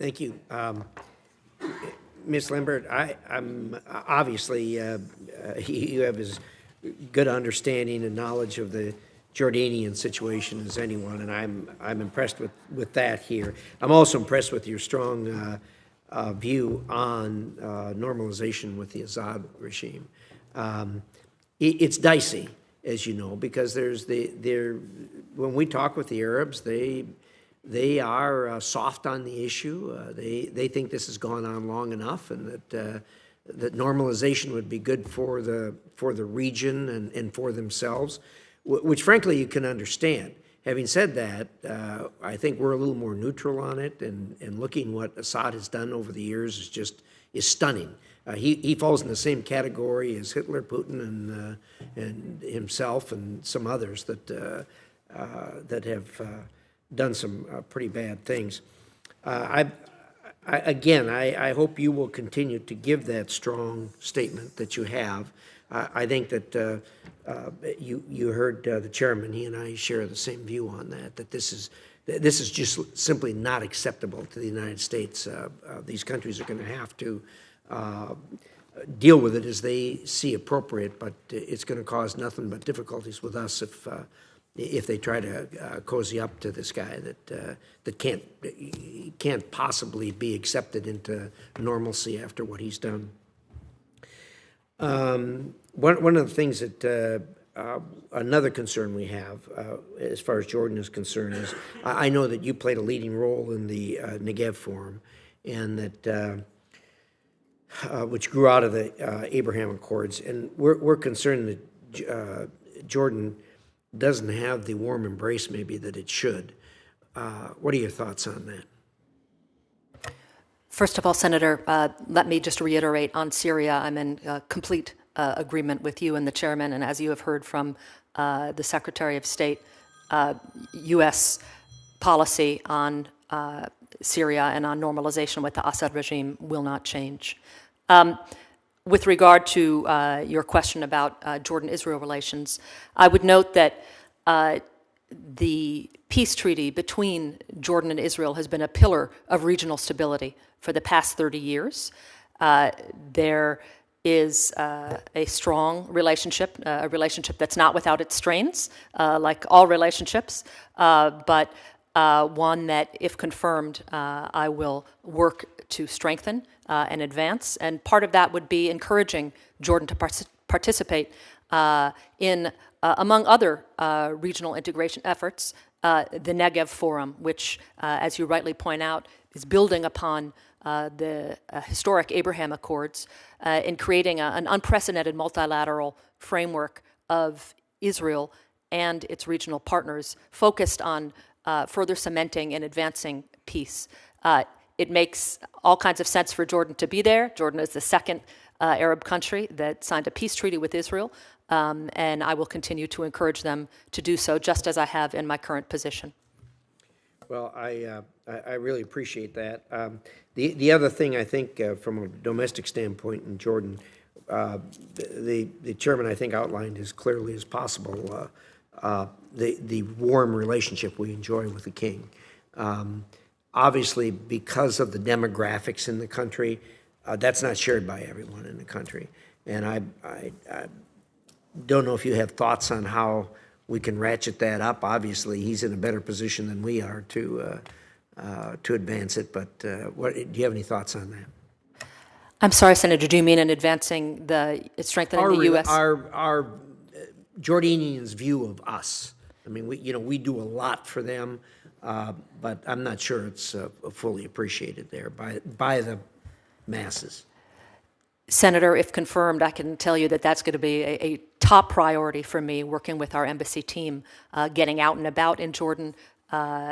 Thank you. Ms. Lambert, I'm obviously you have as good understanding and knowledge of the Jordanian situation as anyone, and I'm impressed with that here. I'm also impressed with your strong view on normalization with the Assad regime. It's dicey, as you know, because when we talk with the Arabs, they are soft on the issue. They think this has gone on long enough, and that normalization would be good for the region and for themselves, which frankly you can understand. Having said that, I think we're a little more neutral on it, and looking what Assad has done over the years is stunning. He falls in the same category as Hitler, Putin, and himself, and some others that have done some pretty bad things. I hope you will continue to give that strong statement that you have. I think that you heard the chairman. He and I share the same view on that. That this is just simply not acceptable to the United States. These countries are going to have to deal with it as they see appropriate, but it's going to cause nothing but difficulties with us if they try to cozy up to this guy that can't possibly be accepted into normalcy after what he's done. One of the things that another concern we have as far as Jordan is concerned is I know that you played a leading role in the Negev Forum, and that which grew out of the Abraham Accords, and we're concerned that Jordan doesn't have the warm embrace maybe that it should. What are your thoughts on that? First of all, Senator, let me just reiterate on Syria. I'm in complete agreement with you and the chairman, and as you have heard from the Secretary of State, U.S. policy on Syria and on normalization with the Assad regime will not change. With regard to your question about Jordan-Israel relations, I would note that the peace treaty between Jordan and Israel has been a pillar of regional stability for the past 30 years. There is a strong relationship, a relationship that's not without its strains, like all relationships, but one that, if confirmed, I will work to strengthen and advance. And part of that would be encouraging Jordan to participate in, among other regional integration efforts, the Negev Forum, which, as you rightly point out, is building upon the historic Abraham Accords in creating an unprecedented multilateral framework of Israel and its regional partners focused on further cementing and advancing peace. It makes all kinds of sense for Jordan to be there. Jordan is the second Arab country that signed a peace treaty with Israel, and I will continue to encourage them to do so, just as I have in my current position. Well, I really appreciate that. The other thing I think from a domestic standpoint in Jordan, the chairman I think outlined as clearly as possible the warm relationship we enjoy with the king. Obviously, because of the demographics in the country, that's not shared by everyone in the country. And I don't know if you have thoughts on how we can ratchet that up. Obviously, he's in a better position than we are to advance it. But do you have any thoughts on that? I'm sorry, Senator. Do you mean in advancing strengthening the U.S.? Our Jordanians' view of us. I mean, we do a lot for them. But I'm not sure it's fully appreciated there by the masses. Senator, if confirmed, I can tell you that that's going to be a top priority for me, working with our embassy team, getting out and about in Jordan,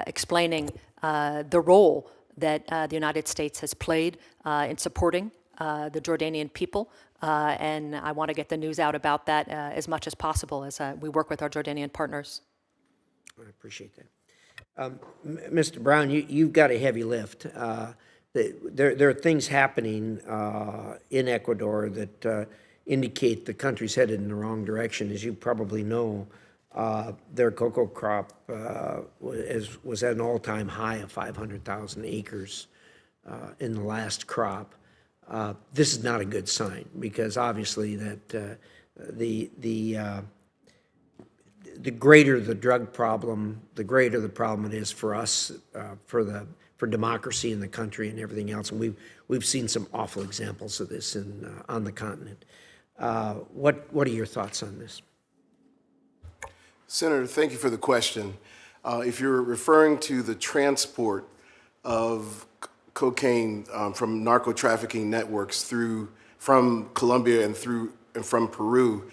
explaining the role that the United States has played in supporting the Jordanian people. And I want to get the news out about that as much as possible as we work with our Jordanian partners. I appreciate that. Mr. Brown, you've got a heavy lift. There are things happening in Ecuador that indicate the country's headed in the wrong direction. As you probably know, their cocoa crop was at an all-time high of 500,000 acres. in the last crop. This is not a good sign, because obviously that the greater the drug problem, the greater the problem it is for us, for democracy in the country and everything else. And we've seen some awful examples of this on the continent. What are your thoughts on this? Senator, thank you for the question. If you're referring to the transport of cocaine from narco-trafficking networks from Colombia and from Peru,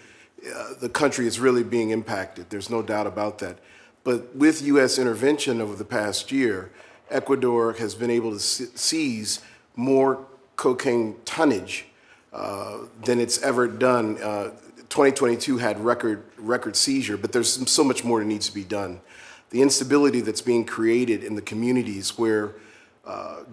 the country is really being impacted. There's no doubt about that. But with U.S. intervention over the past year, Ecuador has been able to seize more cocaine tonnage than it's ever done. 2022 had record seizure, but there's so much more that needs to be done. The instability that's being created in the communities where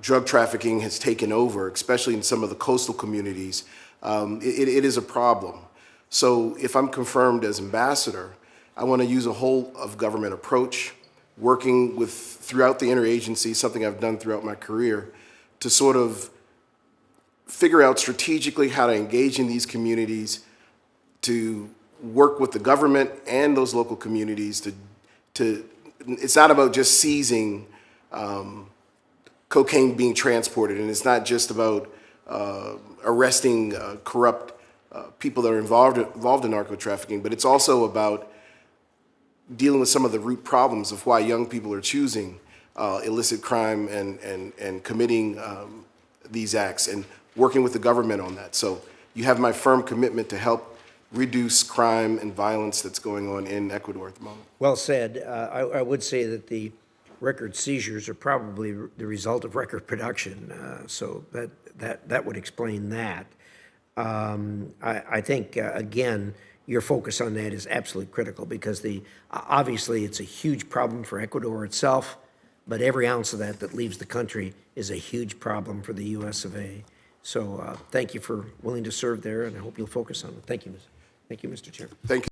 drug trafficking has taken over, especially in some of the coastal communities, it is a problem. So if I'm confirmed as ambassador, I want to use a whole of government approach, working throughout the interagency, something I've done throughout my career, to sort of figure out strategically how to engage in these communities, to work with the government and those local communities it's not about just seizing cocaine being transported, and it's not just about arresting corrupt people that are involved in narco trafficking, but it's also about dealing with some of the root problems of why young people are choosing illicit crime and committing these acts, and working with the government on that. So you have my firm commitment to help reduce crime and violence that's going on in Ecuador at the moment. Well said. I would say that the record seizures are probably the result of record production, so that would explain that. I think, again, your focus on that is absolutely critical, because obviously it's a huge problem for Ecuador itself, but every ounce of that leaves the country is a huge problem for the U.S. of A. So thank you for willing to serve there, and I hope you'll focus on it. Thank you, Mr. Chairman. Thank you.